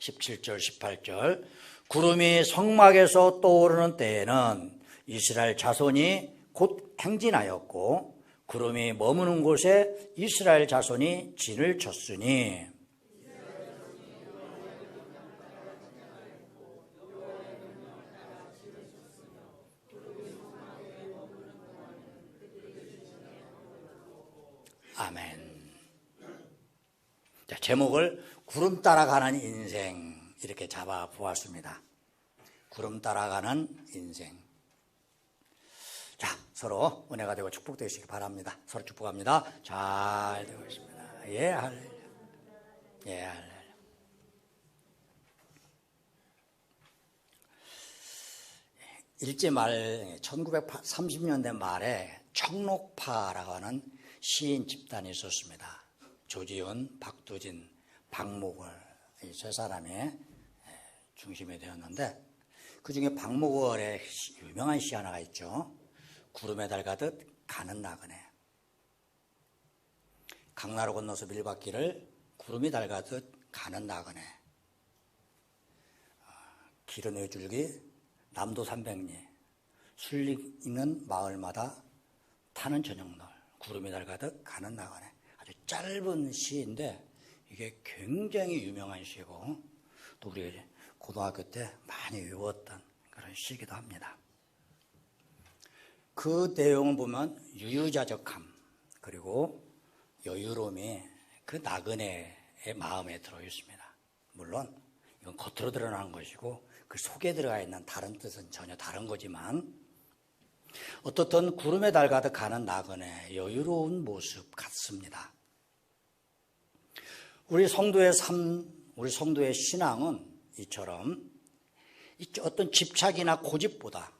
17절 18절 구름이 성막에서 떠오르는 때에는 이스라엘 자손이 곧 행진하였고 구름이 머무는 곳에 이스라엘 자손이 진을 쳤으니 아멘. 자, 제목을 구름 따라가는 인생 이렇게 잡아 보았습니다. 구름 따라가는 인생. 자, 서로 은혜가 되고 축복되시기 바랍니다. 서로 축복합니다. 잘 되고 있습니다. 예, 할렐루야. 예, 할렐루야. 일제 말 1930년대 말에 청록파라고 하는 시인 집단이 있었습니다. 조지훈, 박두진, 박목월 이 세 사람이 중심이 되었는데 그 중에 박목월의 유명한 시 하나가 있죠. 구름에 달 가듯 가는 나그네. 강나루 건너서 밀밭길을 구름이 달 가듯 가는 나그네. 길은 외줄기 남도 300리 술리 있는 마을마다 타는 저녁널 구름이 달 가듯 가는 나그네. 아주 짧은 시인데 이게 굉장히 유명한 시고 또 우리 고등학교 때 많이 외웠던 그런 시이기도 합니다. 그 내용을 보면 유유자적함 그리고 여유로움이 그 나그네의 마음에 들어있습니다. 물론 이건 겉으로 드러나는 것이고 그 속에 들어가 있는 다른 뜻은 전혀 다른 거지만 어떻든 구름에 달 가득 가는 나그네 여유로운 모습 같습니다. 우리 성도의 삶, 우리 성도의 신앙은 이처럼 어떤 집착이나 고집보다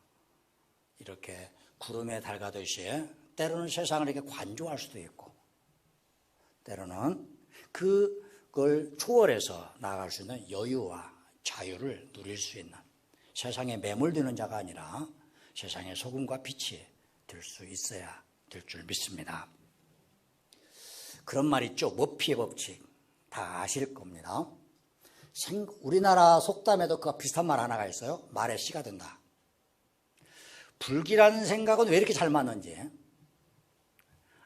이렇게 구름에 달 가듯이 때로는 세상을 이렇게 관조할 수도 있고 때로는 그걸 초월해서 나아갈 수 있는 여유와 자유를 누릴 수 있는 세상에 매몰되는 자가 아니라 세상의 소금과 빛이 될 수 있어야 될 줄 믿습니다. 그런 말 있죠. 머피의 법칙 다 아실 겁니다. 우리나라 속담에도 그 비슷한 말 하나가 있어요. 말에 씨가 된다. 불길한 생각은 왜 이렇게 잘 맞는지.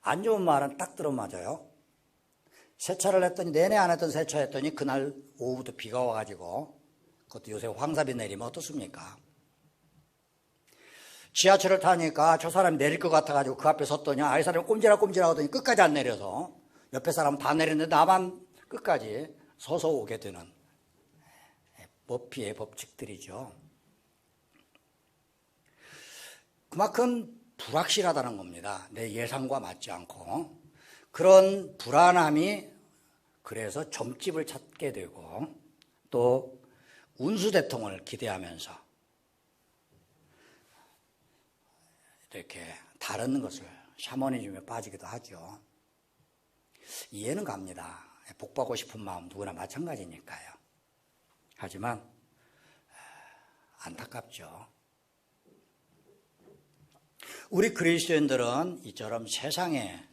안 좋은 말은 딱 들어맞아요. 세차를 했더니 내내 안 했던 세차 했더니 그날 오후부터 비가 와가지고 그것도 요새 황사비 내리면 어떻습니까? 지하철을 타니까 저 사람이 내릴 것 같아가지고 그 앞에 섰더니 이 사람이 꼼지락꼼지락 하더니 끝까지 안 내려서 옆에 사람은 다 내렸는데 나만 끝까지 서서 오게 되는 머피의 법칙들이죠. 그만큼 불확실하다는 겁니다. 내 예상과 맞지 않고 그런 불안함이 그래서 점집을 찾게 되고 또 운수대통을 기대하면서 이렇게 다른 것을 샤머니즘에 빠지기도 하죠. 이해는 갑니다. 복받고 싶은 마음 누구나 마찬가지니까요. 하지만 안타깝죠. 우리 그리스도인들은 이처럼 세상에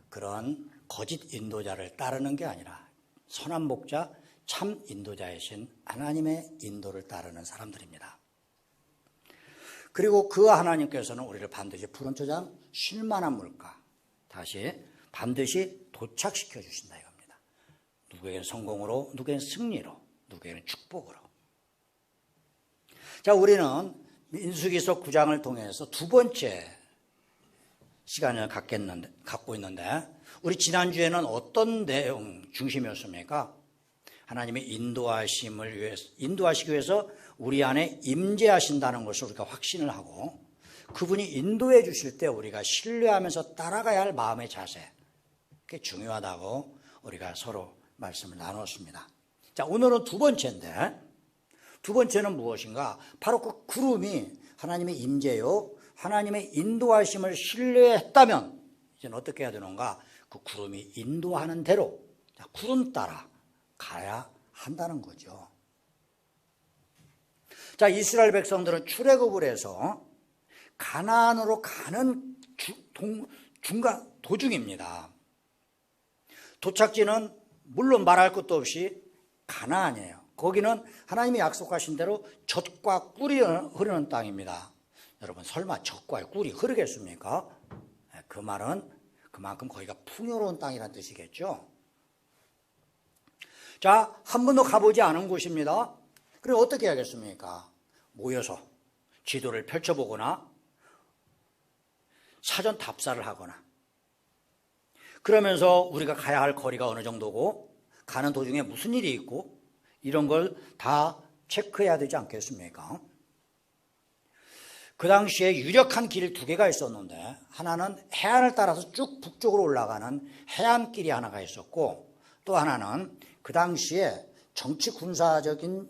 그런 거짓 인도자를 따르는 게 아니라 선한 목자 참 인도자이신 하나님의 인도를 따르는 사람들입니다. 그리고 그 하나님께서는 우리를 반드시 푸른 초장 쉴만한 물가 다시 반드시 도착시켜 주신다 이겁니다. 누구에게는 성공으로, 누구에게는 승리로, 누구에게는 축복으로. 자, 우리는 민수기서 9장을 통해서 두 번째 시간을 갖고 있는데 우리 지난주에는 어떤 내용 중심이었습니까? 하나님의 인도하시기 위해서 우리 안에 임재하신다는 것을 우리가 확신을 하고 그분이 인도해 주실 때 우리가 신뢰하면서 따라가야 할 마음의 자세 그게 중요하다고 우리가 서로 말씀을 나눴습니다. 자, 오늘은 두 번째인데 두 번째는 무엇인가? 바로 그 구름이 하나님의 임재요 하나님의 인도하심을 신뢰했다면 이제는 어떻게 해야 되는가? 그 구름이 인도하는 대로 구름 따라 가야 한다는 거죠. 자, 이스라엘 백성들은 출애굽을 해서 가나안으로 가는 도중입니다. 도착지는 물론 말할 것도 없이 가나안이에요. 거기는 하나님이 약속하신 대로 젖과 꿀이 흐르는 땅입니다. 여러분 설마 젖과 꿀이 흐르겠습니까? 그 말은 그만큼 거기가 풍요로운 땅이라는 뜻이겠죠. 자, 한 번도 가보지 않은 곳입니다. 그럼 어떻게 해야겠습니까? 모여서 지도를 펼쳐보거나 사전 답사를 하거나 그러면서 우리가 가야 할 거리가 어느 정도고 가는 도중에 무슨 일이 있고 이런 걸 다 체크해야 되지 않겠습니까? 그 당시에 유력한 길 두 개가 있었는데 하나는 해안을 따라서 쭉 북쪽으로 올라가는 해안길이 하나가 있었고 또 하나는 그 당시에 정치 군사적인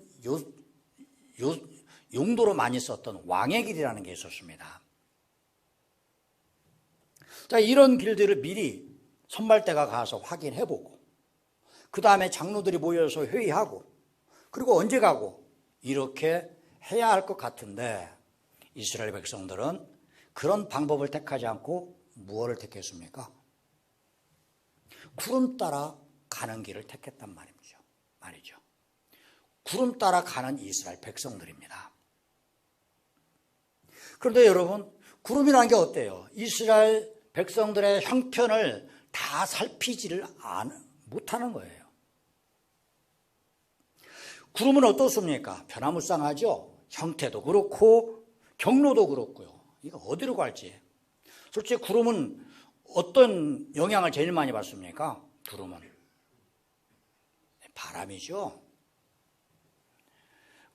용도로 많이 썼던 왕의 길이라는 게 있었습니다. 자, 이런 길들을 미리 선발대가 가서 확인해보고 그 다음에 장로들이 모여서 회의하고 그리고 언제 가고 이렇게 해야 할 것 같은데 이스라엘 백성들은 그런 방법을 택하지 않고 무엇을 택했습니까? 구름 따라 가는 길을 택했단 말이죠. 구름 따라 가는 이스라엘 백성들입니다. 그런데 여러분, 구름이라는 게 어때요? 이스라엘 백성들의 형편을 다 살피지를 못하는 거예요. 구름은 어떻습니까? 변화무쌍하죠. 형태도 그렇고 경로도 그렇고요. 이거 어디로 갈지. 솔직히 구름은 어떤 영향을 제일 많이 받습니까? 구름은 바람이죠.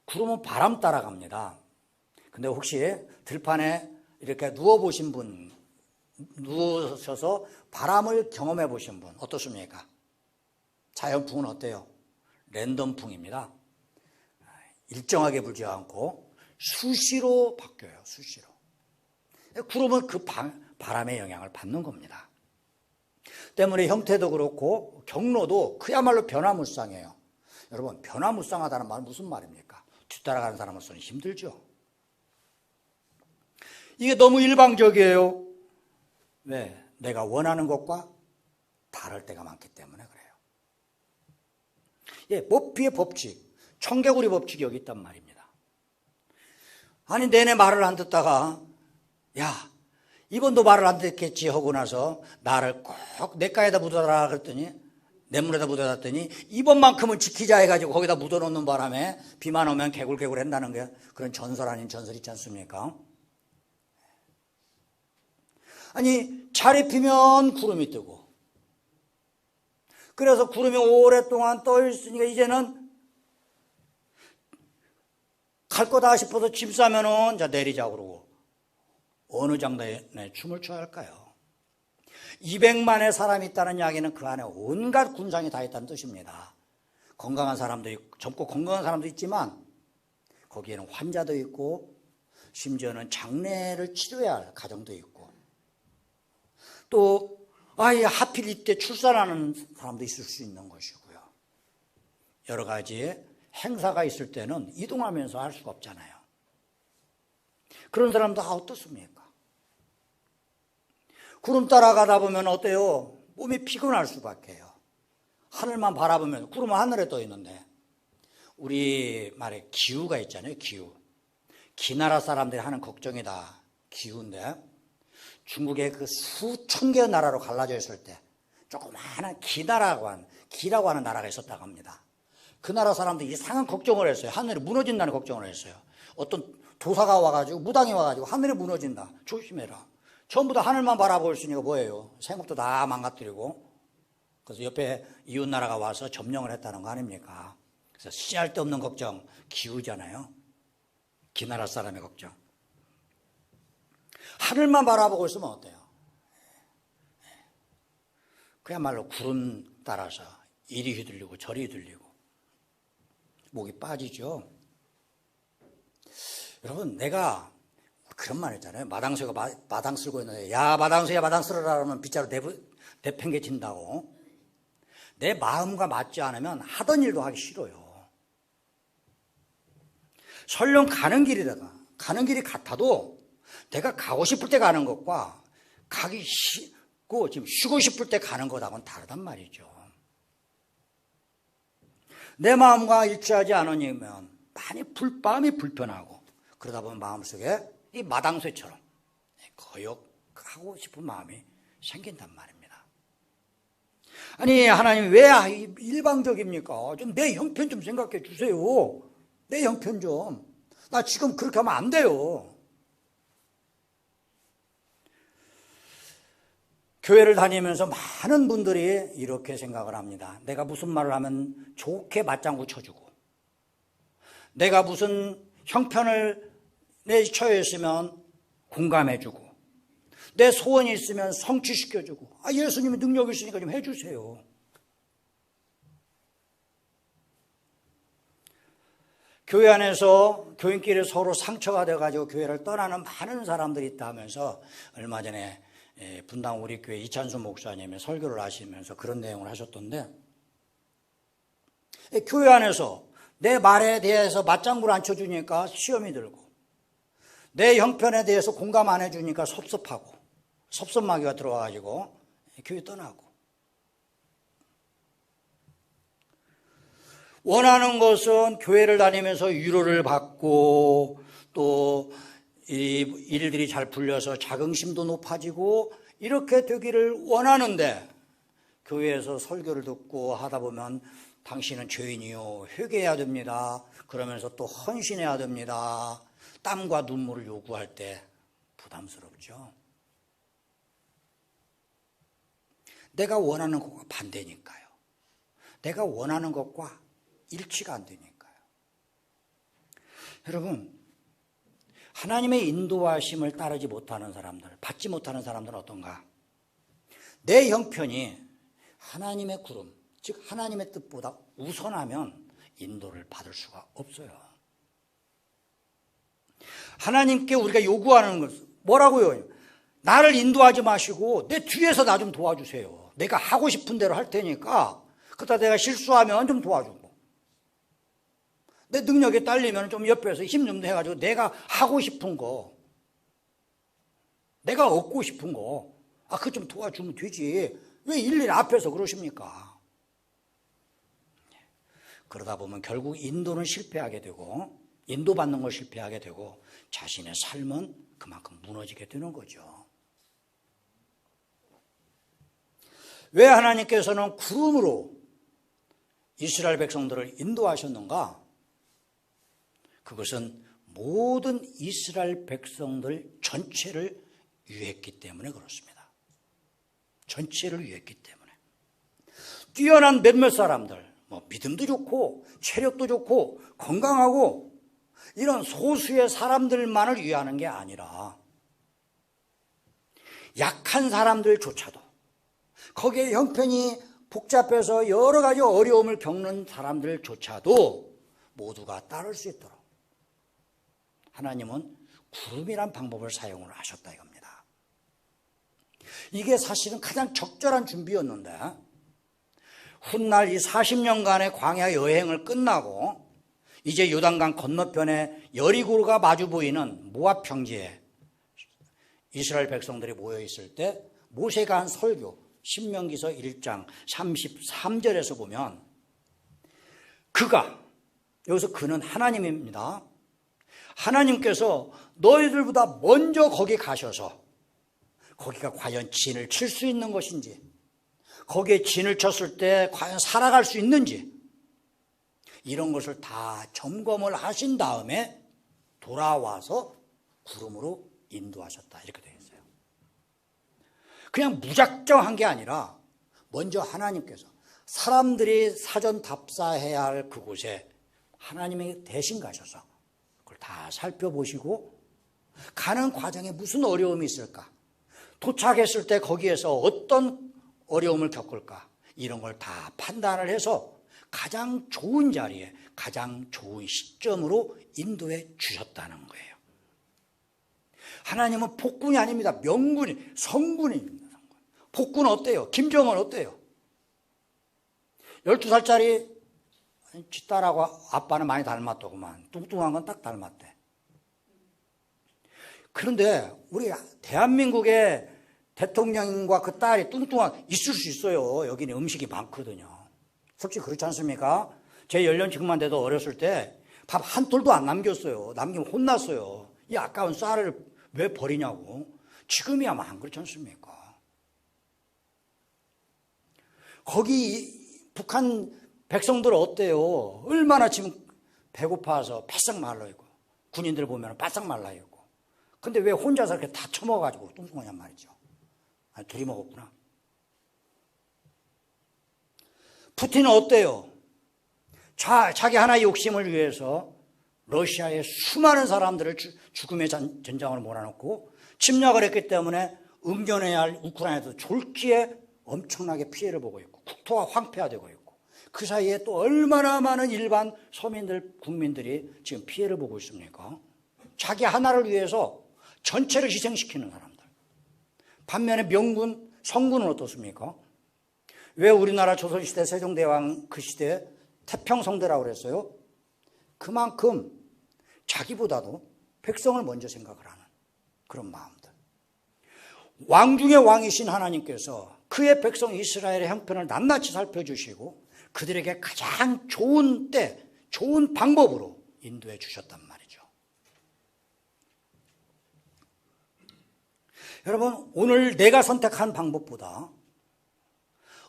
구름은 바람 따라갑니다. 근데 혹시 들판에 이렇게 누워보신 분, 누우셔서 바람을 경험해 보신 분 어떻습니까? 자연풍은 어때요? 랜덤풍입니다. 일정하게 불지 않고 수시로 바뀌어요. 수시로. 구름은 그 바람의 영향을 받는 겁니다. 때문에 형태도 그렇고 경로도 그야말로 변화무쌍해요. 여러분, 변화무쌍하다는 말은 무슨 말입니까? 뒤따라가는 사람으로서는 힘들죠. 이게 너무 일방적이에요. 왜? 내가 원하는 것과 다를 때가 많기 때문에 그래요. 예, 머피의 법칙, 청개구리 법칙이 여기 있단 말입니다. 아니, 내내 말을 안 듣다가 야, 이번도 말을 안 듣겠지 하고 나서 나를 꼭 내가에다 묻어라 그랬더니 내 물에다 묻어놨더니 이번만큼은 지키자 해가지고 거기다 묻어놓는 바람에 비만 오면 개굴개굴 한다는 게 그런 전설 아닌 전설 있지 않습니까? 아니, 자리 피면 구름이 뜨고 그래서 구름이 오랫동안 떠 있으니까 이제는 갈 거다 싶어서 짐 싸면은 자 내리자고 그러고 어느 장단에 춤을 춰야 할까요? 200만의 사람이 있다는 이야기는 그 안에 온갖 군상이 다 있다는 뜻입니다. 건강한 사람도 있고 젊고 건강한 사람도 있지만 거기에는 환자도 있고 심지어는 장례를 치료해야 할 가정도 있고 또 아예 하필 이때 출산하는 사람도 있을 수 있는 것이고요. 여러 가지 행사가 있을 때는 이동하면서 할 수가 없잖아요. 그런 사람도 어떻습니까? 구름 따라가다 보면 어때요? 몸이 피곤할 수밖에 해요. 하늘만 바라보면 구름은 하늘에 떠 있는데 우리 말에 기후가 있잖아요. 기후. 기나라 사람들이 하는 걱정이다. 기후인데 중국의 그 수천 개의 나라로 갈라져 있을 때 조그마한 기라고 하는 나라가 있었다고 합니다. 그 나라 사람들이 이상한 걱정을 했어요. 하늘이 무너진다는 걱정을 했어요. 어떤 도사가 와가지고 무당이 와가지고 하늘이 무너진다. 조심해라. 전부 다 하늘만 바라볼 수 있으니까 뭐예요? 생업도 다 망가뜨리고 그래서 옆에 이웃나라가 와서 점령을 했다는 거 아닙니까? 그래서 쓸데없는 걱정 기우잖아요. 기나라 사람의 걱정. 하늘만 바라보고 있으면 어때요? 그야말로 구름 따라서 이리 휘둘리고 저리 휘둘리고 목이 빠지죠. 여러분, 내가 그런 말 했잖아요. 마당쇠가 마당 쓸고 있는데 야 마당쇠야 마당 쓸어라 그러면 빗자루 내팽개친다고. 내 마음과 맞지 않으면 하던 일도 하기 싫어요. 설령 가는 길이 같아도 내가 가고 싶을 때 가는 것과 가기 싫고 지금 쉬고 싶을 때 가는 것하고는 다르단 말이죠. 내 마음과 일치하지 않으면 마음이 불편하고 그러다 보면 마음속에 이 마당쇠처럼 거역하고 싶은 마음이 생긴단 말입니다. 아니 하나님 왜 일방적입니까? 좀 내 형편 좀 생각해 주세요. 내 형편 좀. 나 지금 그렇게 하면 안 돼요. 교회를 다니면서 많은 분들이 이렇게 생각을 합니다. 내가 무슨 말을 하면 좋게 맞장구 쳐주고, 내가 무슨 형편을 내 처해 있으면 공감해주고, 내 소원이 있으면 성취시켜주고, 예수님이 능력이 있으니까 좀 해주세요. 교회 안에서 교인끼리 서로 상처가 돼가지고 교회를 떠나는 많은 사람들이 있다 하면서 얼마 전에 분당 우리 교회 이찬수 목사님이 설교를 하시면서 그런 내용을 하셨던데, 교회 안에서 내 말에 대해서 맞장구를 안 쳐주니까 시험이 들고, 내 형편에 대해서 공감 안 해주니까 섭섭하고 섭섭마귀가 들어와가지고 교회 떠나고, 원하는 것은 교회를 다니면서 위로를 받고 또 일들이 잘 풀려서 자긍심도 높아지고 이렇게 되기를 원하는데, 교회에서 설교를 듣고 하다 보면 당신은 죄인이요 회개해야 됩니다, 그러면서 또 헌신해야 됩니다, 땀과 눈물을 요구할 때 부담스럽죠. 내가 원하는 것과 반대니까요. 내가 원하는 것과 일치가 안 되니까요. 여러분, 하나님의 인도하심을 따르지 못하는 사람들, 받지 못하는 사람들은 어떤가? 내 형편이 하나님의 구름, 즉 하나님의 뜻보다 우선하면 인도를 받을 수가 없어요. 하나님께 우리가 요구하는 것은 뭐라고요? 나를 인도하지 마시고 내 뒤에서 나 좀 도와주세요. 내가 하고 싶은 대로 할 테니까 그러다 내가 실수하면 좀 도와주고, 내 능력에 딸리면 좀 옆에서 힘 좀 해가지고 내가 하고 싶은 거, 내가 얻고 싶은 거, 그거 좀 도와주면 되지. 왜 일일이 앞에서 그러십니까? 그러다 보면 결국 인도는 실패하게 되고, 인도받는 걸 실패하게 되고, 자신의 삶은 그만큼 무너지게 되는 거죠. 왜 하나님께서는 구름으로 이스라엘 백성들을 인도하셨는가? 그것은 모든 이스라엘 백성들 전체를 위했기 때문에 그렇습니다. 전체를 위했기 때문에. 뛰어난 몇몇 사람들, 믿음도 좋고 체력도 좋고 건강하고 이런 소수의 사람들만을 위하는 게 아니라 약한 사람들조차도, 거기에 형편이 복잡해서 여러 가지 어려움을 겪는 사람들조차도 모두가 따를 수 있도록 하나님은 구름이란 방법을 사용을 하셨다 이겁니다. 이게 사실은 가장 적절한 준비였는데, 훗날 이 40년간의 광야 여행을 끝나고 이제 요단강 건너편에 여리고가 마주 보이는 모압 평지에 이스라엘 백성들이 모여 있을 때 모세가 한 설교, 신명기서 1장 33절에서 보면, 여기서 그는 하나님입니다. 하나님께서 너희들보다 먼저 거기 가셔서 거기가 과연 진을 칠 수 있는 것인지, 거기에 진을 쳤을 때 과연 살아갈 수 있는지, 이런 것을 다 점검을 하신 다음에 돌아와서 구름으로 인도하셨다 이렇게 되어 있어요. 그냥 무작정한 게 아니라 먼저 하나님께서 사람들이 사전 답사해야 할 그곳에 하나님이 대신 가셔서 그걸 다 살펴보시고, 가는 과정에 무슨 어려움이 있을까, 도착했을 때 거기에서 어떤 어려움을 겪을까, 이런 걸 다 판단을 해서 가장 좋은 자리에 가장 좋은 시점으로 인도해 주셨다는 거예요. 하나님은 폭군이 아닙니다. 명군이, 성군입니다. 성군. 폭군은 어때요? 김정은 어때요? 12살짜리 지 딸하고 아빠는 많이 닮았더구만. 뚱뚱한 건 딱 닮았대. 그런데 우리 대한민국의 대통령과 그 딸이 뚱뚱한, 있을 수 있어요. 여기는 음식이 많거든요. 솔직히 그렇지 않습니까? 제 연령 지금만 돼도 어렸을 때 밥 한 톨도 안 남겼어요. 남기면 혼났어요. 이 아까운 쌀을 왜 버리냐고. 지금이야 안 그렇지 않습니까? 거기 북한 백성들 어때요? 얼마나 지금 배고파서 바싹 말라있고 군인들 보면 바싹 말라있고. 근데 왜 혼자서 이렇게 다 처먹어가지고 뚱뚱하냔 말이죠. 아니, 둘이 먹었구나. 푸틴은 어때요? 자기 하나의 욕심을 위해서 러시아의 수많은 사람들을 죽음의 전장으로 몰아넣고 침략을 했기 때문에 응전해야 할 우크라이나도 졸지에 엄청나게 피해를 보고 있고 국토가 황폐화되고 있고 그 사이에 또 얼마나 많은 일반 서민들, 국민들이 지금 피해를 보고 있습니까? 자기 하나를 위해서 전체를 희생시키는 사람들. 반면에 명군, 성군은 어떻습니까? 왜 우리나라 조선시대 세종대왕 그 시대에 태평성대라고 그랬어요? 그만큼 자기보다도 백성을 먼저 생각을 하는 그런 마음들. 왕 중의 왕이신 하나님께서 그의 백성 이스라엘의 형편을 낱낱이 살펴주시고 그들에게 가장 좋은 때, 좋은 방법으로 인도해 주셨단 말이죠. 여러분, 오늘 내가 선택한 방법보다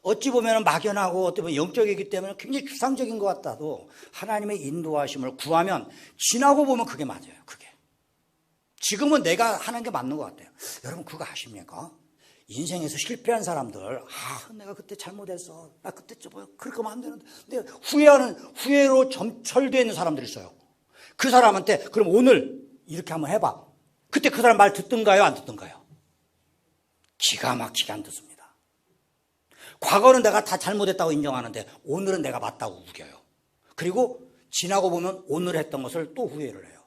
어찌 보면 막연하고 어떻게 보면 영적이기 때문에 굉장히 추상적인 것 같아도 하나님의 인도하심을 구하면 지나고 보면 그게 맞아요. 그게. 지금은 내가 하는 게 맞는 것 같아요. 여러분 그거 아십니까? 인생에서 실패한 사람들, 내가 그때 잘못했어. 나 그때 그렇게 하면 안 되는데. 근데 후회로 점철되어 있는 사람들이 있어요. 그 사람한테 그럼 오늘 이렇게 한번 해봐. 그때 그 사람 말 듣든가요? 안 듣든가요? 기가 막히게 안 듣습니다. 과거는 내가 다 잘못했다고 인정하는데 오늘은 내가 맞다고 우겨요. 그리고 지나고 보면 오늘 했던 것을 또 후회를 해요.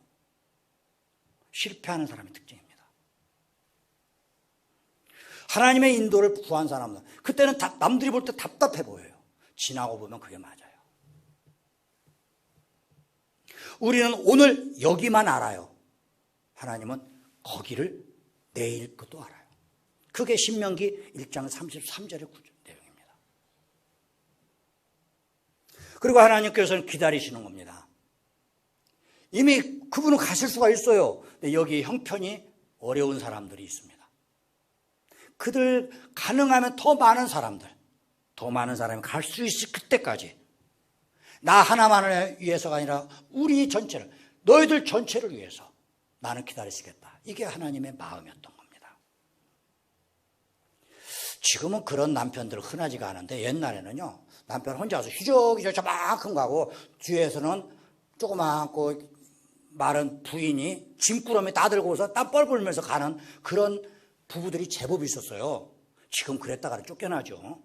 실패하는 사람의 특징입니다. 하나님의 인도를 구한 사람은 그때는 남들이 볼 때 답답해 보여요. 지나고 보면 그게 맞아요. 우리는 오늘 여기만 알아요. 하나님은 거기를 내일 것도 알아요. 그게 신명기 1장 33절의 내용입니다. 그리고 하나님께서는 기다리시는 겁니다. 이미 그분은 가실 수가 있어요. 근데 여기 형편이 어려운 사람들이 있습니다. 그들 가능하면 더 많은 사람이 갈 수 있을 그때까지 나 하나만을 위해서가 아니라 우리 전체를, 너희들 전체를 위해서 나는 기다리시겠다. 이게 하나님의 마음이었던 겁니다. 지금은 그런 남편들 흔하지가 않은데 옛날에는요, 남편 혼자서 휘적휘적 저만큼 가고 뒤에서는 조그맣고 마른 부인이 짐꾸러미 따들고서 땀 뻘뻘 흘면서 가는 그런 부부들이 제법 있었어요. 지금 그랬다가는 쫓겨나죠.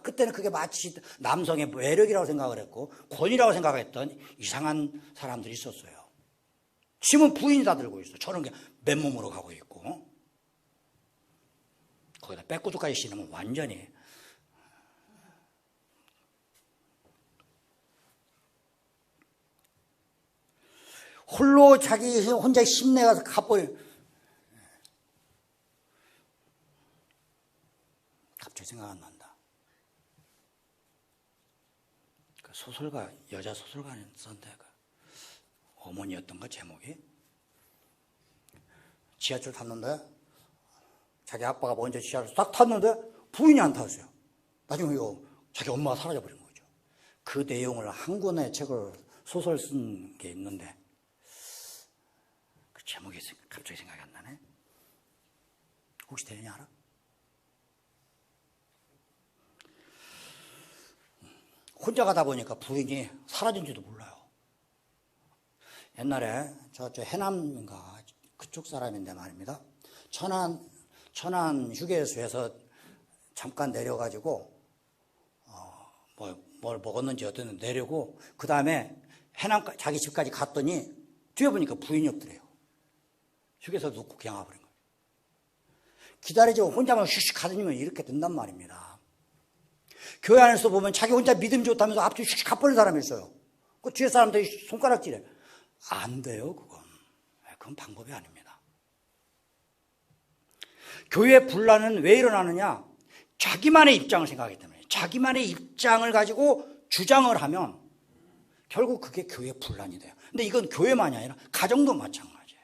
그때는 그게 마치 남성의 매력이라고 생각을 했고 권위라고 생각했던 이상한 사람들이 있었어요. 지금은 부인이 다 들고 있어. 저런 게 맨몸으로 가고 있고 거기다 빼꾸두까지 신으면 완전히. 홀로 자기 혼자 힘내가서 갑자기 생각 안 난다. 그 소설가, 여자 소설가는 썼는데 어머니였던가 제목이 지하철 탔는데 자기 아빠가 먼저 지하철 딱 탔는데 부인이 안 탔어요. 나중에 이거 자기 엄마가 사라져버린 거죠. 그 내용을 한 권의 책을 소설 쓴 게 있는데 그 제목이 갑자기 생각이 안 나네. 혹시 대련이 알아? 혼자 가다 보니까 부인이 사라진지도 몰라요. 옛날에 저 해남인가 그쪽 사람인데 말입니다. 천안 휴게소에서 잠깐 내려가지고 뭘 먹었는지 어떤 내려고 그 다음에 해남 자기 집까지 갔더니 뒤에 보니까 부인이 없더래요. 휴게소 놓고 그냥 와버린 거예요. 기다리죠. 혼자만 슉슉 가더니면 이렇게 된단 말입니다. 교회 안에서 보면 자기 혼자 믿음 좋다면서 앞뒤 슉슉 가버리는 사람이 있어요. 그 뒤에 사람들이 손가락질해. 안 돼요, 그건. 그건 방법이 아닙니다. 교회 분란은 왜 일어나느냐? 자기만의 입장을 생각하기 때문에. 자기만의 입장을 가지고 주장을 하면 결국 그게 교회 분란이 돼요. 근데 이건 교회만이 아니라 가정도 마찬가지예요.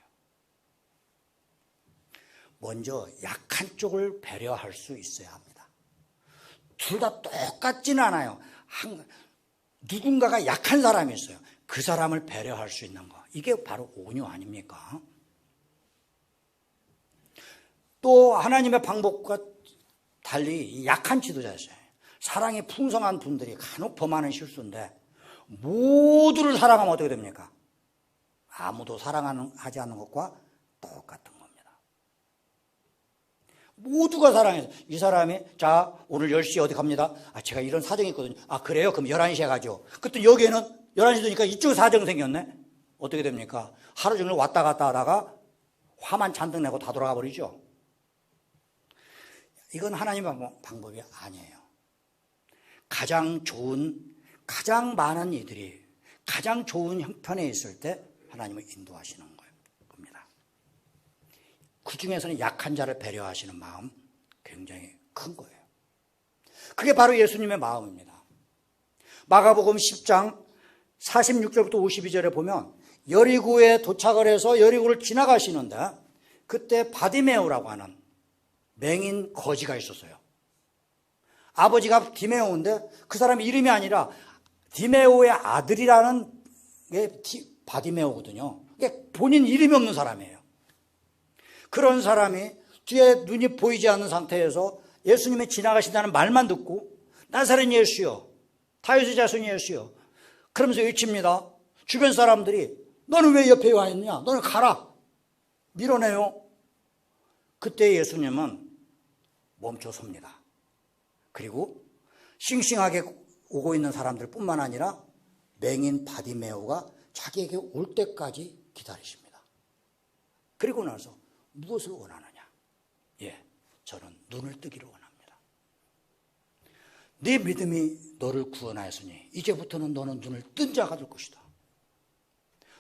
먼저 약한 쪽을 배려할 수 있어야 합니다. 둘 다 똑같지는 않아요. 누군가가 약한 사람이 있어요. 그 사람을 배려할 수 있는 거. 이게 바로 온유 아닙니까? 또 하나님의 방법과 달리 약한 지도자였어요. 사랑이 풍성한 분들이 간혹 범하는 실수인데 모두를 사랑하면 어떻게 됩니까? 아무도 사랑하지 않는 것과 똑같은 겁니다. 모두가 사랑해서 이 사람이 자 오늘 10시에 어디 갑니다. 제가 이런 사정이 있거든요. 그래요? 그럼 11시에 가죠. 그때 여기에는 11시 되니까 이쪽에 사정 생겼네. 어떻게 됩니까? 하루 종일 왔다 갔다 하다가 화만 잔뜩 내고 다 돌아가 버리죠. 이건 하나님의 방법이 아니에요. 가장 많은 이들이 가장 좋은 형편에 있을 때 하나님을 인도하시는 겁니다. 그 중에서는 약한 자를 배려하시는 마음 굉장히 큰 거예요. 그게 바로 예수님의 마음입니다. 마가복음 10장 46절부터 52절에 보면 여리고에 도착을 해서 여리고를 지나가시는데 그때 바디메오라고 하는 맹인 거지가 있었어요. 아버지가 디메오인데 그 사람 이름이 아니라 디메오의 아들이라는 게 바디메오거든요. 본인 이름이 없는 사람이에요. 그런 사람이 뒤에 눈이 보이지 않는 상태에서 예수님이 지나가신다는 말만 듣고 나사렛 예수여, 다윗의 자손 예수여 그러면서 외칩니다. 주변 사람들이 너는 왜 옆에 와 있느냐? 너는 가라. 밀어내요. 그때 예수님은 멈춰섭니다. 그리고 싱싱하게 오고 있는 사람들 뿐만 아니라 맹인 바디메오가 자기에게 올 때까지 기다리십니다. 그리고 나서 무엇을 원하느냐? 저는 눈을 뜨기를 원합니다. 네 믿음이 너를 구원하였으니 이제부터는 너는 눈을 뜬 자가 될 것이다.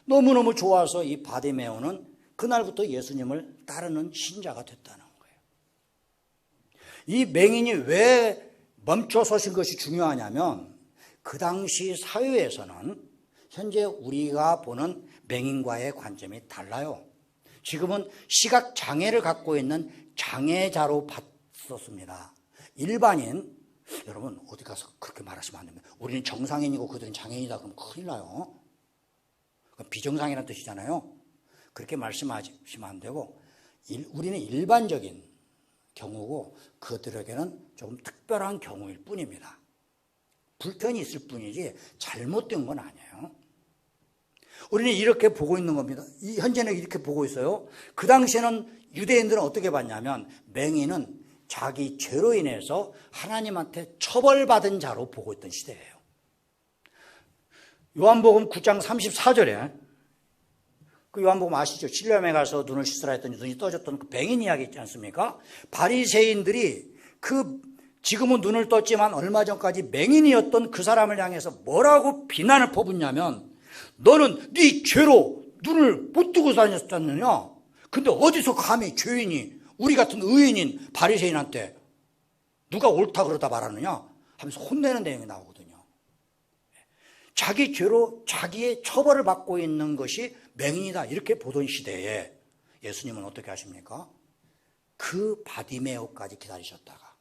너무너무 좋아서 이 바디메오는 그날부터 예수님을 따르는 신자가 됐다는 거예요. 이 맹인이 왜 멈춰 서신 것이 중요하냐면 그 당시 사회에서는 현재 우리가 보는 맹인과의 관점이 달라요. 지금은 시각장애를 갖고 있는 장애자로 봤었습니다. 일반인, 여러분 어디 가서 그렇게 말하시면 안 됩니다. 우리는 정상인이고 그들은 장애인이다 그러면 큰일 나요. 비정상이라는 뜻이잖아요. 그렇게 말씀하시면 안 되고 우리는 일반적인 경우고 그들에게는 조금 특별한 경우일 뿐입니다. 불편이 있을 뿐이지 잘못된 건 아니에요. 우리는 이렇게 보고 있는 겁니다. 현재는 이렇게 보고 있어요. 그 당시에는 유대인들은 어떻게 봤냐면 맹인은 자기 죄로 인해서 하나님한테 처벌받은 자로 보고 있던 시대예요. 요한복음 9장 34절에 그 요한복음 아시죠? 실로암에 가서 눈을 씻으라 했더니 눈이 떠졌던 그 맹인 이야기 있지 않습니까? 바리새인들이 지금은 눈을 떴지만 얼마 전까지 맹인이었던 그 사람을 향해서 뭐라고 비난을 퍼붓냐면 너는 네 죄로 눈을 못 뜨고 다녔었느냐? 근데 어디서 감히 죄인이 우리 같은 의인인 바리새인한테 누가 옳다 그러다 말하느냐? 하면서 혼내는 내용이 나오거든요. 자기 죄로 자기의 처벌을 받고 있는 것이 맹인이다 이렇게 보던 시대에 예수님은 어떻게 하십니까? 그 바디메오까지 기다리셨다가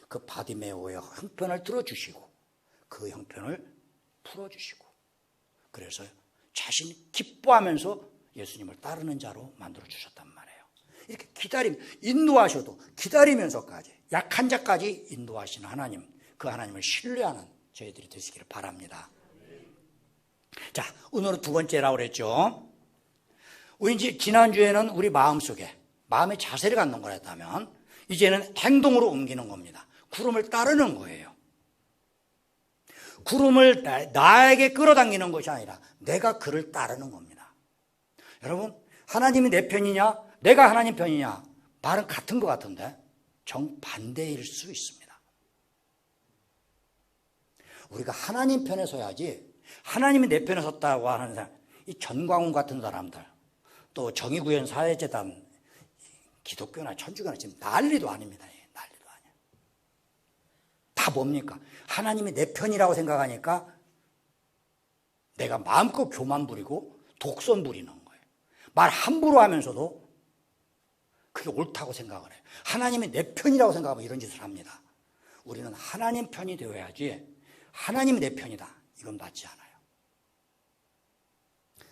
그 바디메오의 형편을 들어주시고 그 형편을 풀어주시고 그래서 자신이 기뻐하면서 예수님을 따르는 자로 만들어주셨단 말이에요. 이렇게 인도하셔도 기다리면서까지 약한 자까지 인도하시는 하나님, 그 하나님을 신뢰하는 저희들이 되시기를 바랍니다. 자, 오늘은 두 번째라고 그랬죠. 우리 이제 지난주에는 우리 마음속에 마음의 자세를 갖는 거랬다면 이제는 행동으로 옮기는 겁니다. 구름을 따르는 거예요. 구름을 나에게 끌어당기는 것이 아니라 내가 그를 따르는 겁니다. 여러분, 하나님이 내 편이냐 내가 하나님 편이냐 말은 같은 것 같은데 정반대일 수 있습니다. 우리가 하나님 편에 서야지 하나님이 내 편에 섰다고 하는 사람, 이 전광훈 같은 사람들, 또 정의구현 사회재단, 기독교나 천주교나 지금 난리도 아닙니다. 난리도 아니에요. 다 뭡니까? 하나님이 내 편이라고 생각하니까 내가 마음껏 교만 부리고 독선 부리는 거예요. 말 함부로 하면서도 그게 옳다고 생각을 해요. 하나님이 내 편이라고 생각하면 이런 짓을 합니다. 우리는 하나님 편이 되어야지 하나님이 내 편이다, 이건 맞지 않아요.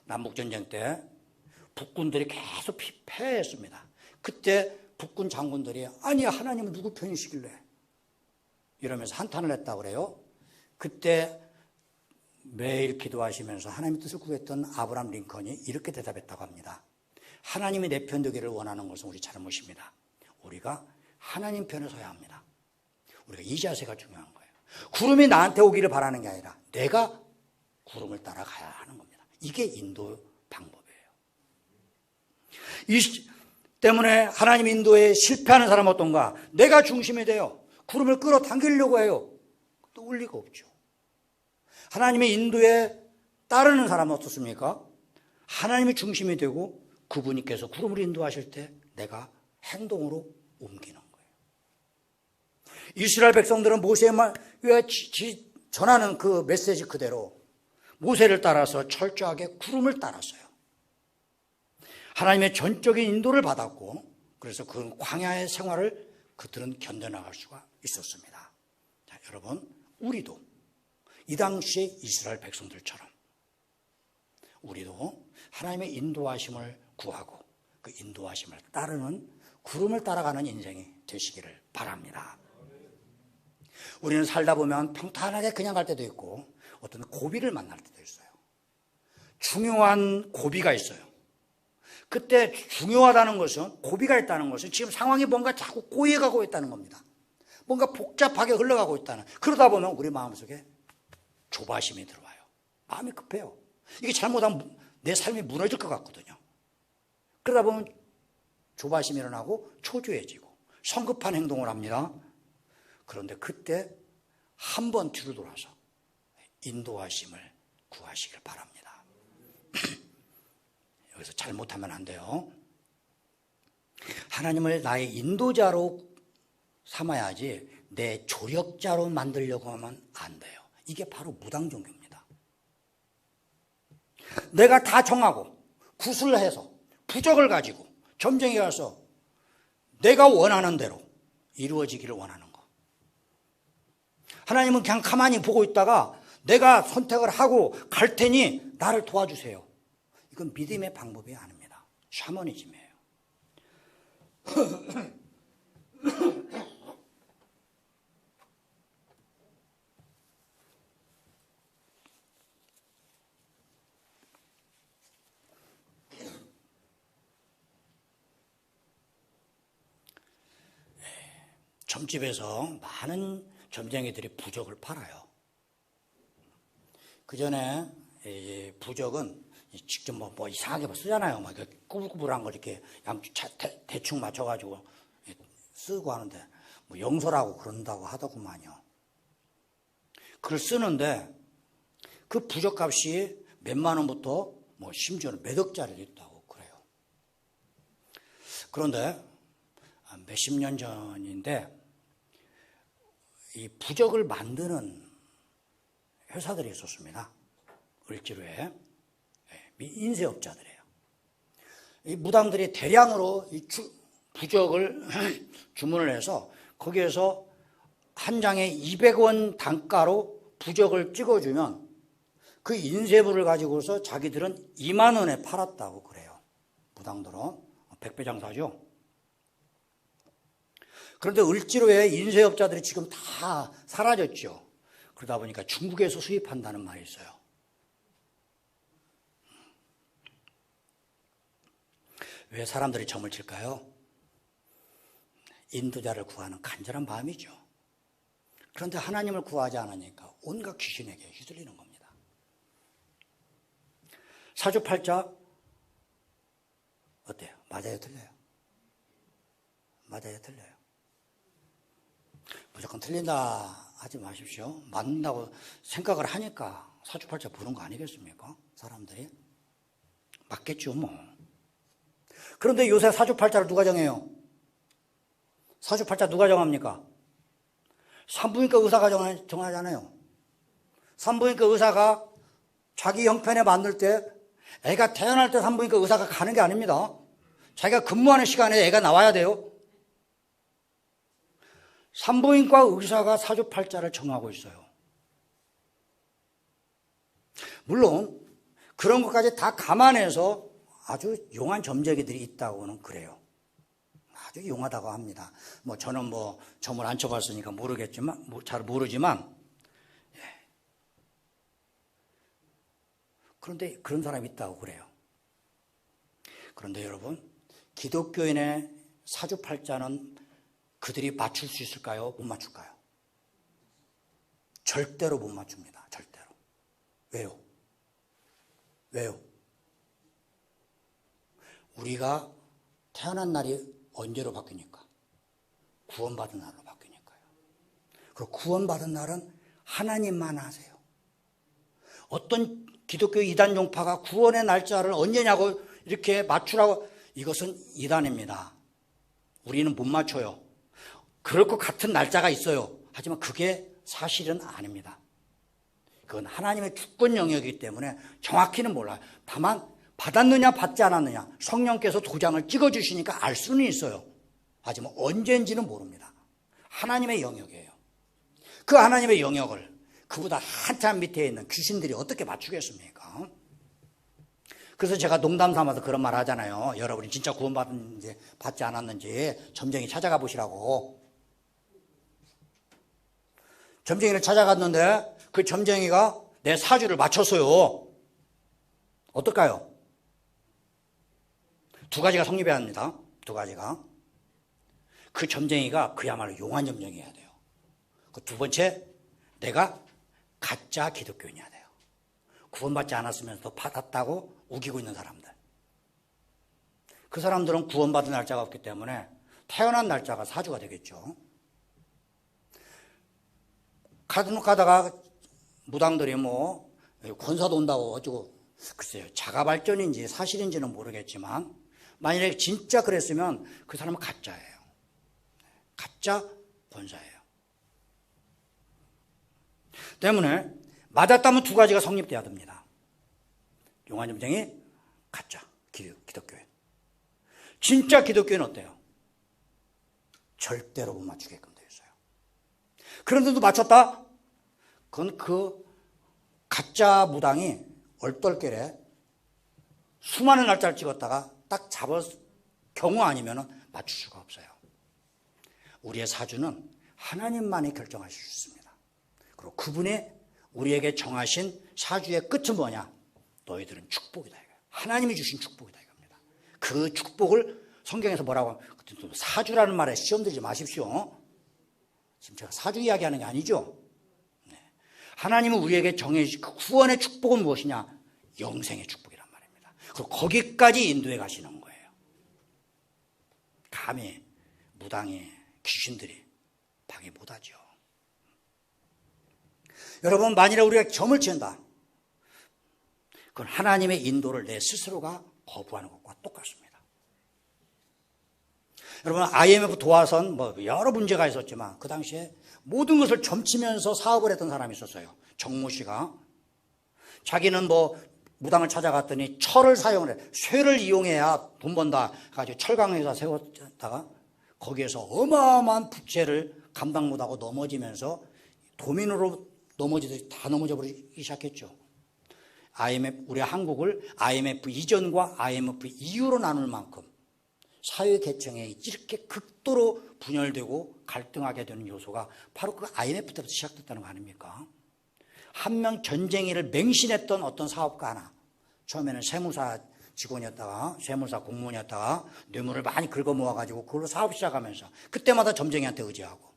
남북전쟁 때 북군들이 계속 패했습니다. 그때 북군 장군들이 아니 하나님은 누구 편이시길래 이러면서 한탄을 했다고 그래요. 그때 매일 기도하시면서 하나님의 뜻을 구했던 아브라함 링컨이 이렇게 대답했다고 합니다. 하나님이 내 편 되기를 원하는 것은 우리 잘못입니다. 우리가 하나님 편에 서야 합니다. 우리가 이 자세가 중요한 거예요. 구름이 나한테 오기를 바라는 게 아니라 내가 구름을 따라가야 하는 겁니다. 이게 인도 방법이에요. 이 때문에 하나님 인도에 실패하는 사람은 어떤가? 내가 중심이 돼요. 구름을 끌어당기려고 해요. 또 올 리가 없죠. 하나님의 인도에 따르는 사람은 어떻습니까? 하나님이 중심이 되고 그분께서 구름을 인도하실 때 내가 행동으로 옮기는 거예요. 이스라엘 백성들은 모세의 말 전하는 그 메시지 그대로 모세를 따라서 철저하게 구름을 따랐어요. 하나님의 전적인 인도를 받았고 그래서 그 광야의 생활을 그들은 견뎌나갈 수가 있었습니다. 자, 여러분, 우리도 이 당시의 이스라엘 백성들처럼 우리도 하나님의 인도하심을 구하고 그 인도하심을 따르는 구름을 따라가는 인생이 되시기를 바랍니다. 우리는 살다 보면 평탄하게 그냥 갈 때도 있고 어떤 고비를 만날 때도 있어요. 중요한 고비가 있어요. 그때 중요하다는 것은, 고비가 있다는 것은 지금 상황이 뭔가 자꾸 꼬여가고 있다는 겁니다. 뭔가 복잡하게 흘러가고 있다는. 그러다 보면 우리 마음속에 조바심이 들어와요. 마음이 급해요. 이게 잘못하면 내 삶이 무너질 것 같거든요. 그러다 보면 조바심이 일어나고 초조해지고 성급한 행동을 합니다. 그런데 그때 한 번 뒤로 돌아서 인도하심을 구하시길 바랍니다. 여기서 잘못하면 안 돼요. 하나님을 나의 인도자로 삼아야지 내 조력자로 만들려고 하면 안 돼요. 이게 바로 무당종교입니다. 내가 다 정하고 구슬해서 부적을 가지고 점쟁이 가서 내가 원하는 대로 이루어지기를 원하는 거. 하나님은 그냥 가만히 보고 있다가 내가 선택을 하고 갈 테니 나를 도와주세요. 이건 믿음의 방법이 아닙니다. 샤머니즘이에요. 점집에서 많은 점쟁이들이 부적을 팔아요. 그 전에 부적은 직접 뭐 이상하게 쓰잖아요. 막 꾸불꾸불한 걸 이렇게 대충 맞춰가지고 쓰고 하는데 뭐 영소라고 그런다고 하더구만요. 그걸 쓰는데 그 부적 값이 몇만 원부터 뭐 심지어는 몇 억짜리도 있다고 그래요. 그런데 몇십 년 전인데 이 부적을 만드는 회사들이 있었습니다. 을지로에. 인쇄업자들이에요. 이 무당들이 대량으로 이 부적을 주문을 해서 거기에서 한 장에 200원 단가로 부적을 찍어주면 그 인쇄물을 가지고서 자기들은 2만 원에 팔았다고 그래요. 무당들은. 백배장사죠. 그런데 을지로의 인쇄업자들이 지금 다 사라졌죠. 그러다 보니까 중국에서 수입한다는 말이 있어요. 왜 사람들이 점을 칠까요? 인도자를 구하는 간절한 마음이죠. 그런데 하나님을 구하지 않으니까 온갖 귀신에게 휘둘리는 겁니다. 사주팔자 어때요? 맞아요, 틀려요? 맞아요, 틀려요? 무조건 틀린다 하지 마십시오. 맞는다고 생각을 하니까 사주팔자 보는 거 아니겠습니까? 사람들이 맞겠죠 뭐. 그런데 요새 사주팔자를 누가 정해요? 사주팔자 누가 정합니까? 산부인과 의사가 정하잖아요. 산부인과 의사가 자기 형편에 만들 때 애가 태어날 때 산부인과 의사가 가는 게 아닙니다. 자기가 근무하는 시간에 애가 나와야 돼요. 산부인과 의사가 사주팔자를 정하고 있어요. 물론 그런 것까지 다 감안해서 아주 용한 점쟁이들이 있다고는 그래요. 아주 용하다고 합니다. 저는 점을 안 쳐봤으니까 모르겠지만, 잘 모르지만, 예. 그런데 그런 사람이 있다고 그래요. 그런데 여러분, 기독교인의 사주팔자는 그들이 맞출 수 있을까요? 못 맞출까요? 절대로 못 맞춥니다. 절대로. 왜요? 왜요? 우리가 태어난 날이 언제로 바뀌니까? 구원받은 날로 바뀌니까요. 그리고 구원받은 날은 하나님만 아세요. 어떤 기독교 이단 종파가 구원의 날짜를 언제냐고 이렇게 맞추라고, 이것은 이단입니다. 우리는 못 맞춰요. 그럴 것 같은 날짜가 있어요. 하지만 그게 사실은 아닙니다. 그건 하나님의 주권 영역이기 때문에 정확히는 몰라요. 다만 받았느냐 받지 않았느냐, 성령께서 도장을 찍어주시니까 알 수는 있어요. 하지만 언제인지는 모릅니다. 하나님의 영역이에요. 그 하나님의 영역을 그보다 한참 밑에 있는 귀신들이 어떻게 맞추겠습니까? 그래서 제가 농담 삼아서 그런 말 하잖아요. 여러분이 진짜 구원받았는지 받지 않았는지 점쟁이 찾아가 보시라고. 점쟁이를 찾아갔는데 그 점쟁이가 내 사주를 맞췄어요. 어떨까요? 두 가지가 성립해야 합니다. 두 가지가. 그 점쟁이가 그야말로 용한 점쟁이여야 돼요. 그 두 번째, 내가 가짜 기독교인이어야 돼요. 구원받지 않았으면서 받았다고 우기고 있는 사람들. 그 사람들은 구원받은 날짜가 없기 때문에 태어난 날짜가 사주가 되겠죠. 가다가 무당들이 권사도 온다고 어쩌고, 글쎄요, 자가발전인지 사실인지는 모르겠지만 만약에 진짜 그랬으면 그 사람은 가짜예요. 가짜 권사예요. 때문에 맞았다면 두 가지가 성립돼야 됩니다. 용한 점쟁이, 가짜 기독교인. 진짜 기독교인 어때요? 절대로 못 맞추게끔 되어 있어요. 그런데도 맞췄다? 그건 그 가짜 무당이 얼떨결에 수많은 날짜를 찍었다가 딱 잡을 경우 아니면 맞출 수가 없어요. 우리의 사주는 하나님만이 결정하실 수 있습니다. 그리고 그분이 우리에게 정하신 사주의 끝은 뭐냐? 너희들은 축복이다. 하나님이 주신 축복이다 이겁니다. 그 축복을 성경에서 뭐라고 하면, 사주라는 말에 시험 들지 마십시오. 지금 제가 사주 이야기하는 게 아니죠. 하나님은 우리에게 정해주신 그 구원의 축복은 무엇이냐? 영생의 축복이란 말입니다. 그리고 거기까지 인도해 가시는 거예요. 감히 무당이, 귀신들이 방해 못하죠. 여러분, 만일에 우리가 점을 치는다, 그건 하나님의 인도를 내 스스로가 거부하는 것과 똑같습니다. 여러분, IMF 도화선 여러 문제가 있었지만 그 당시에 모든 것을 점치면서 사업을 했던 사람이 있었어요. 정모 씨가. 자기는 무당을 찾아갔더니 철을 사용을 해. 쇠를 이용해야 돈 번다 가지고 철강회사 세웠다가 거기에서 어마어마한 부채를 감당 못하고 넘어지면서 도민으로 넘어지듯이 다 넘어져 버리기 시작했죠. 우리 한국을 IMF 이전과 IMF 이후로 나눌 만큼 사회계층에 이렇게 극도로 분열되고 갈등하게 되는 요소가 바로 그 IMF 때부터 시작됐다는 거 아닙니까? 한 명 전쟁이를 맹신했던 어떤 사업가 하나, 처음에는 세무사 직원이었다가 세무사 공무원이었다가 뇌물을 많이 긁어 모아가지고 그걸로 사업 시작하면서 그때마다 점쟁이한테 의지하고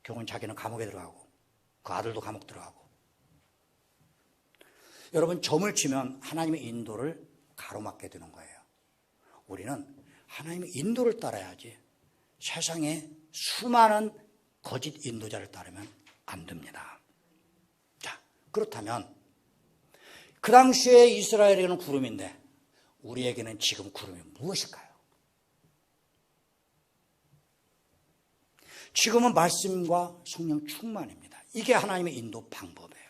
결국은 자기는 감옥에 들어가고 그 아들도 감옥 들어가고. 여러분, 점을 치면 하나님의 인도를 가로막게 되는 거예요. 우리는 하나님의 인도를 따라야지 세상에 수많은 거짓 인도자를 따르면 안 됩니다. 자, 그렇다면 그 당시에 이스라엘에게는 구름인데 우리에게는 지금 구름이 무엇일까요? 지금은 말씀과 성령 충만입니다. 이게 하나님의 인도 방법이에요.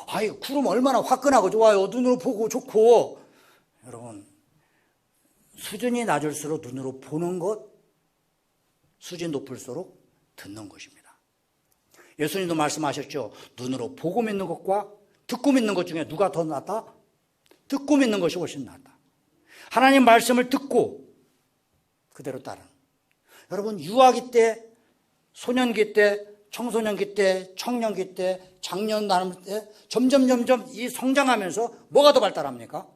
아이, 구름 얼마나 화끈하고 좋아요. 눈으로 보고 좋고. 여러분, 수준이 낮을수록 눈으로 보는 것, 수준이 높을수록 듣는 것입니다. 예수님도 말씀하셨죠. 눈으로 보고 믿는 것과 듣고 믿는 것 중에 누가 더 낫다? 듣고 믿는 것이 훨씬 낫다. 하나님 말씀을 듣고 그대로 따르는. 여러분, 유아기 때, 소년기 때, 청소년기 때, 청년기 때, 장년 나눌 때 점점 이 성장하면서 뭐가 더 발달합니까?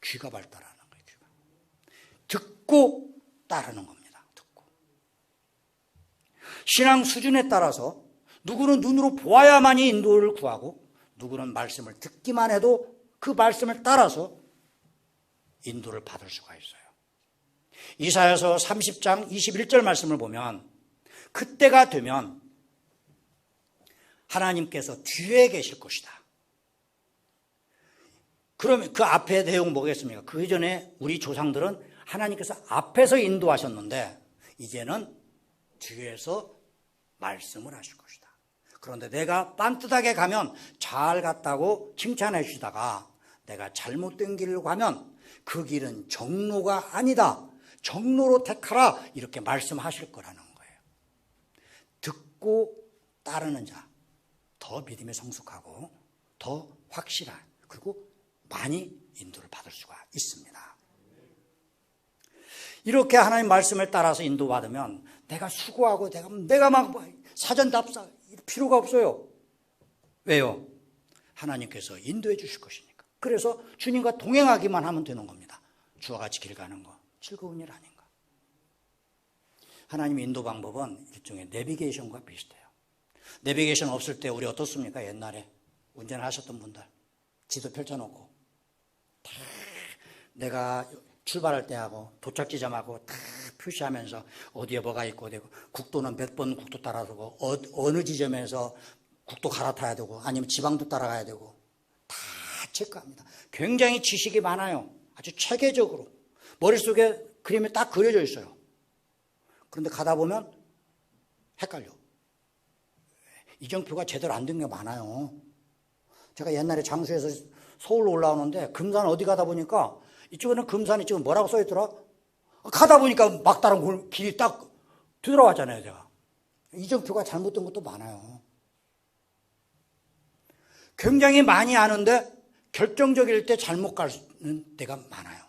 귀가 발달하는 거예요. 귀가. 듣고 따르는 겁니다. 듣고. 신앙 수준에 따라서 누구는 눈으로 보아야만이 인도를 구하고 누구는 말씀을 듣기만 해도 그 말씀을 따라서 인도를 받을 수가 있어요. 이사야서 30장 21절 말씀을 보면 그때가 되면 하나님께서 뒤에 계실 것이다. 그러면 그 앞에 내용 뭐겠습니까? 그 전에 우리 조상들은 하나님께서 앞에서 인도하셨는데 이제는 뒤에서 말씀을 하실 것이다. 그런데 내가 빤듯하게 가면 잘 갔다고 칭찬해 주시다가 내가 잘못된 길을 가면 그 길은 정로가 아니다. 정로로 택하라. 이렇게 말씀하실 거라는 거예요. 듣고 따르는 자. 더 믿음에 성숙하고 더 확실한 그리고 많이 인도를 받을 수가 있습니다. 이렇게 하나님 말씀을 따라서 인도받으면 내가 수고하고 내가 막 사전 답사 필요가 없어요. 왜요? 하나님께서 인도해 주실 것이니까. 그래서 주님과 동행하기만 하면 되는 겁니다. 주와 같이 길 가는 거 즐거운 일 아닌가. 하나님의 인도 방법은 일종의 내비게이션과 비슷해요. 내비게이션 없을 때 우리 어떻습니까? 옛날에 운전하셨던 분들 지도 펼쳐놓고 다 내가 출발할 때하고 도착 지점하고 다 표시하면서 어디에 뭐가 있고 되고 국도는 몇 번 국도 따라서고 어느 지점에서 국도 갈아타야 되고 아니면 지방도 따라가야 되고 다 체크합니다. 굉장히 지식이 많아요. 아주 체계적으로 머릿속에 그림이 딱 그려져 있어요. 그런데 가다 보면 헷갈려. 이정표가 제대로 안 된 게 많아요. 제가 옛날에 장수에서 서울로 올라오는데 금산 어디 가다 보니까 이쪽에는 금산 이쪽은 뭐라고 써있더라? 가다 보니까 막다른 길이 딱 뒤돌아왔잖아요. 제가. 이정표가 잘못된 것도 많아요. 굉장히 많이 아는데 결정적일 때 잘못 가는 때가 많아요.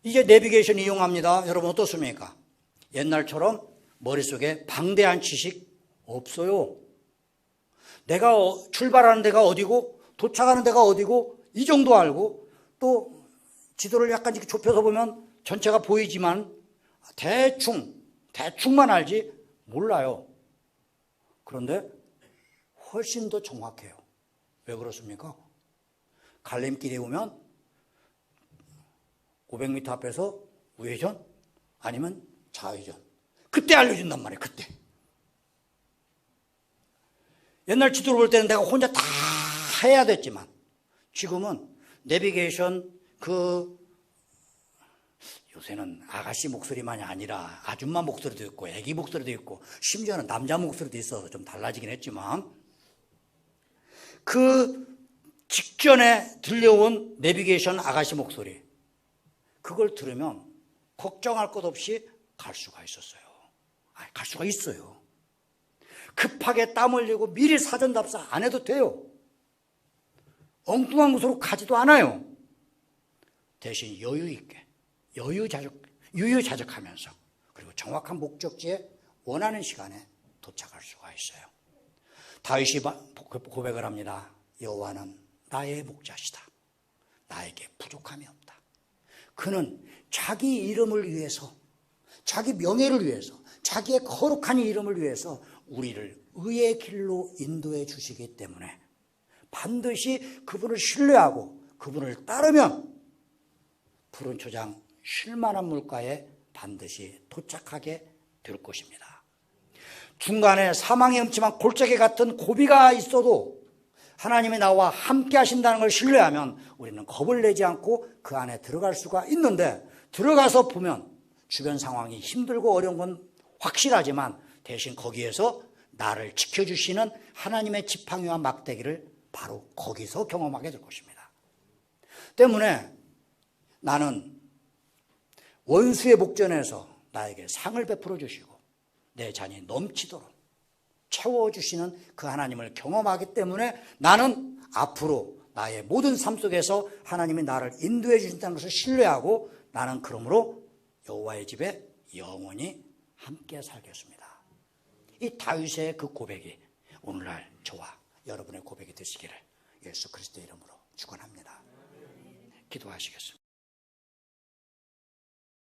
이제 내비게이션 이용합니다. 여러분 어떻습니까? 옛날처럼 머릿속에 방대한 지식 없어요. 내가 출발하는 데가 어디고 도착하는 데가 어디고 이 정도 알고 또 지도를 약간 이렇게 좁혀서 보면 전체가 보이지만 대충만 알지 몰라요. 그런데 훨씬 더 정확해요. 왜 그렇습니까? 갈림길에 오면 500m 앞에서 우회전 아니면 좌회전 그때 알려준단 말이에요. 그때. 옛날 지도를 볼 때는 내가 혼자 다 해야 됐지만 지금은 내비게이션 요새는 아가씨 목소리만이 아니라 아줌마 목소리도 있고 애기 목소리도 있고 심지어는 남자 목소리도 있어서 좀 달라지긴 했지만 그 직전에 들려온 내비게이션 아가씨 목소리 그걸 들으면 걱정할 것 없이 갈 수가 있었어요. 갈 수가 있어요. 급하게 땀 흘리고 미리 사전 답사 안 해도 돼요. 엉뚱한 곳으로 가지도 않아요. 대신 여유 있게 유유자적하면서 그리고 정확한 목적지에 원하는 시간에 도착할 수가 있어요. 다윗이 고백을 합니다. 여호와는 나의 목자시다. 나에게 부족함이 없다. 그는 자기 이름을 위해서 자기 명예를 위해서 자기의 거룩한 이름을 위해서 우리를 의의 길로 인도해 주시기 때문에 반드시 그분을 신뢰하고 그분을 따르면 푸른 초장 쉴만한 물가에 반드시 도착하게 될 것입니다. 중간에 사망의 음침한 골짜기 같은 고비가 있어도 하나님이 나와 함께 하신다는 걸 신뢰하면 우리는 겁을 내지 않고 그 안에 들어갈 수가 있는데 들어가서 보면 주변 상황이 힘들고 어려운 건 확실하지만 대신 거기에서 나를 지켜주시는 하나님의 지팡이와 막대기를 바로 거기서 경험하게 될 것입니다. 때문에 나는 원수의 목전에서 나에게 상을 베풀어 주시고 내 잔이 넘치도록 채워주시는 그 하나님을 경험하기 때문에 나는 앞으로 나의 모든 삶 속에서 하나님이 나를 인도해 주신다는 것을 신뢰하고 나는 그러므로 여호와의 집에 영원히 함께 살겠습니다. 이 다윗의 그 고백이 오늘날 저와 여러분의 고백이 되시기를 예수 그리스도의 이름으로 축원합니다. 기도하시겠습니다.